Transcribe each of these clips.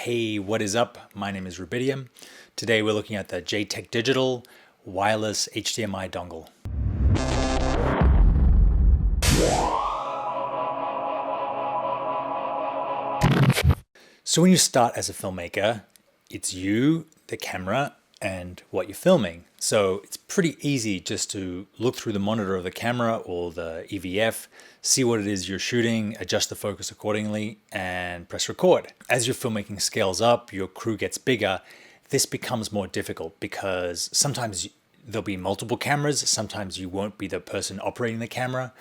Hey, what is up? My name is Rubidium. Today we're looking at the JTech Digital wireless HDMI dongle. So when you start as a filmmaker, it's you, the camera, and what you're filming. So it's pretty easy just to look through the monitor of the camera or the EVF, see what it is you're shooting, adjust the focus accordingly, and press record. As your filmmaking scales up, your crew gets bigger, this becomes more difficult because sometimes there'll be multiple cameras, sometimes you won't be the person operating the camera.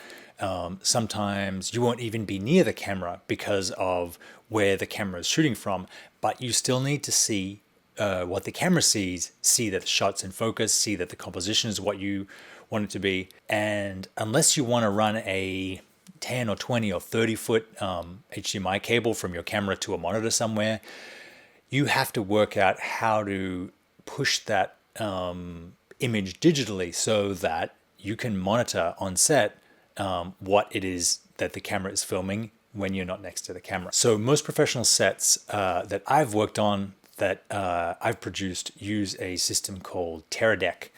Sometimes you won't even be near the camera because of where the camera is shooting from, but you still need to see what the camera sees, see that the shot's in focus, see that the composition is what you want it to be. And unless you want to run a 10 or 20 or 30 foot HDMI cable from your camera to a monitor somewhere, you have to work out how to push that image digitally so that you can monitor on set what it is that the camera is filming when you're not next to the camera. So most professional sets that I've worked on, that I've produced, use a system called Teradek.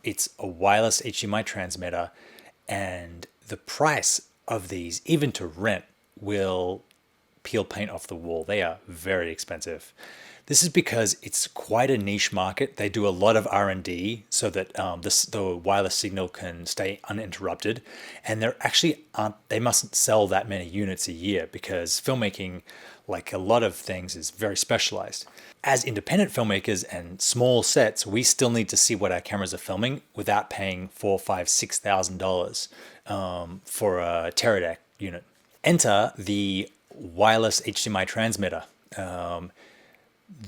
It's a wireless HDMI transmitter, and the price of these, even to rent, will peel paint off the wall. They are very expensive. This is because it's quite a niche market. They do a lot of R&D so that the wireless signal can stay uninterrupted. And they mustn't sell that many units a year because filmmaking, like a lot of things, is very specialized. As independent filmmakers and small sets, we still need to see what our cameras are filming without paying $4,000, $5,000, $6,000 for a Teradek unit. Enter the wireless HDMI transmitter.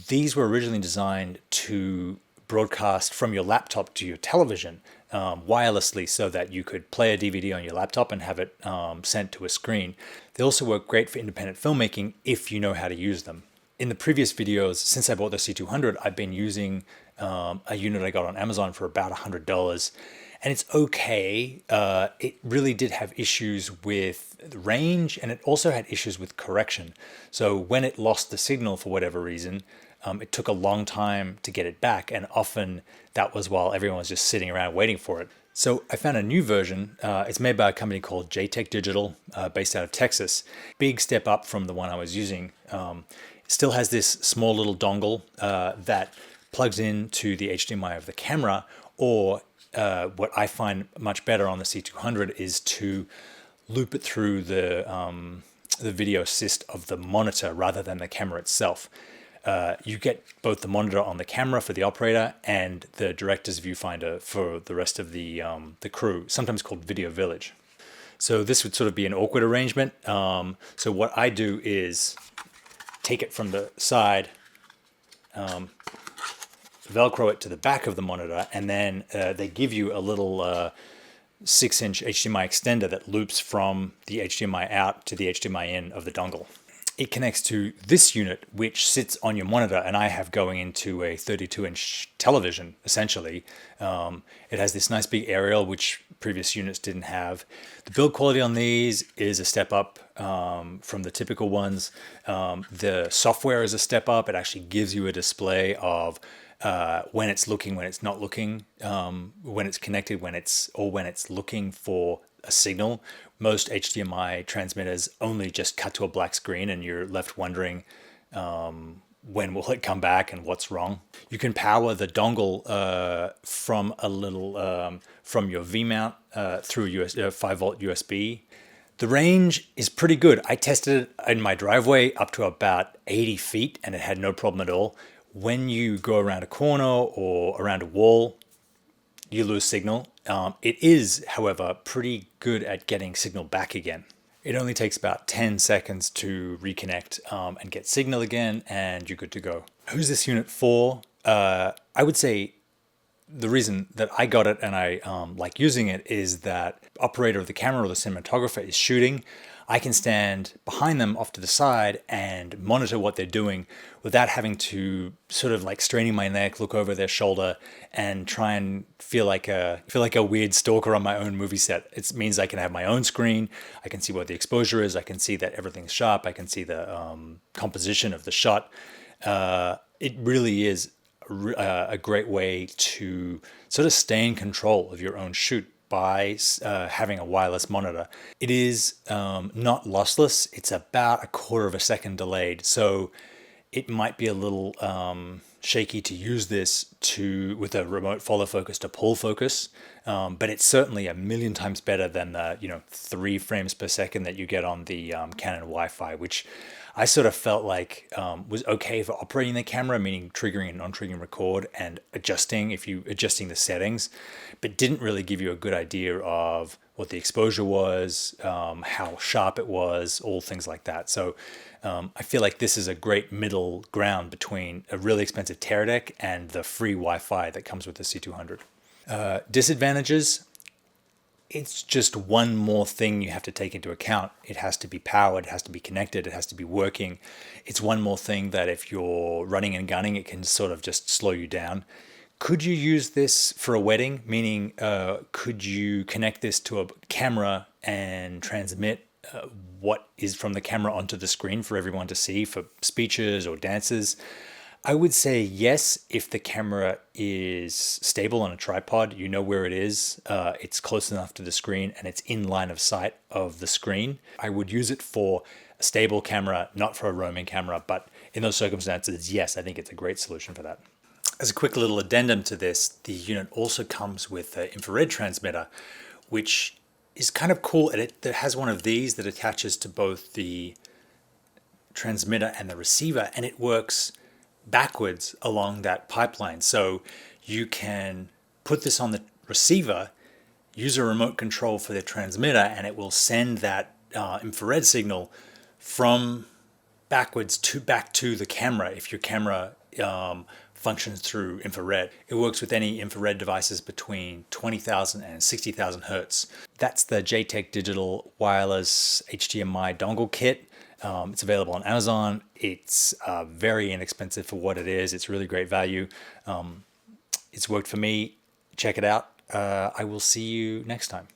These were originally designed to broadcast from your laptop to your television wirelessly so that you could play a DVD on your laptop and have it sent to a screen. They also work great for independent filmmaking if you know how to use them. In the previous videos, since I bought the C200, I've been using a unit I got on Amazon for about $100. And it's okay. It really did have issues with range, and it also had issues with correction. So when it lost the signal for whatever reason, it took a long time to get it back, and often that was while everyone was just sitting around waiting for it. So I found a new version. It's made by a company called JTech Digital, based out of Texas. Big step up from the one I was using. It still has this small little dongle that plugs into the HDMI of the camera, or what I find much better on the C200 is to loop it through the video assist of the monitor rather than the camera itself. You get both the monitor on the camera for the operator and the director's viewfinder for the rest of the crew, sometimes called Video Village. So this would sort of be an awkward arrangement. So what I do is take it from the side, Velcro it to the back of the monitor, and then they give you a little 6-inch HDMI extender that loops from the HDMI out to the HDMI in of the dongle. It connects to this unit, which sits on your monitor, and I have going into a 32-inch television, essentially. It has this nice big aerial, which previous units didn't have. The build quality on these is a step up from the typical ones. The software is a step up. It actually gives you a display of when it's looking, when it's not looking, when it's connected, when it's looking for a signal. Most HDMI transmitters only just cut to a black screen and you're left wondering when will it come back and what's wrong. You can power the dongle from a little from your V-mount through 5-volt USB. The range is pretty good. I tested it in my driveway up to about 80 feet and it had no problem at all. When you go around a corner or around a wall, you lose signal. It is, however, pretty good at getting signal back again. It only takes about 10 seconds to reconnect and get signal again, and you're good to go. Who's this unit for? I would say the reason that I got it and I like using it is that the operator of the camera or the cinematographer is shooting. I can stand behind them off to the side and monitor what they're doing without having to sort of like straining my neck, look over their shoulder, and try and feel like a weird stalker on my own movie set. It means I can have my own screen. I can see what the exposure is. I can see that everything's sharp. I can see the composition of the shot. It really is a great way to sort of stay in control of your own shoot by having a wireless monitor. It is not lossless. It's about a quarter of a second delayed. So it might be a little shaky to use this with a remote follow focus to pull focus, but it's certainly a million times better than the 3 frames per second that you get on the Canon Wi-Fi, which I sort of felt like was okay for operating the camera, meaning triggering and non-triggering record and adjusting the settings, but didn't really give you a good idea of what the exposure was, how sharp it was, all things like that. So I feel like this is a great middle ground between a really expensive Teradek and the free Wi-Fi that comes with the C200. Disadvantages: it's just one more thing you have to take into account. It has to be powered, it has to be connected, it has to be working. It's one more thing that if you're running and gunning, it can sort of just slow you down. Could you use this for a wedding? Meaning, could you connect this to a camera and transmit what is from the camera onto the screen for everyone to see for speeches or dances? I would say yes, if the camera is stable on a tripod, you know where it is, it's close enough to the screen, and it's in line of sight of the screen. I would use it for a stable camera, not for a roaming camera, but in those circumstances, yes, I think it's a great solution for that. As a quick little addendum to this, the unit also comes with an infrared transmitter, which is kind of cool. It has one of these that attaches to both the transmitter and the receiver, and it works backwards along that pipeline. So you can put this on the receiver, use a remote control for the transmitter, and it will send that infrared signal from backwards back to the camera if your camera functions through infrared. It works with any infrared devices between 20,000 and 60,000 hertz. That's the JTech Digital Wireless HDMI dongle kit. It's available on Amazon. It's very inexpensive for what it is. It's really great value. It's worked for me. Check it out. I will see you next time.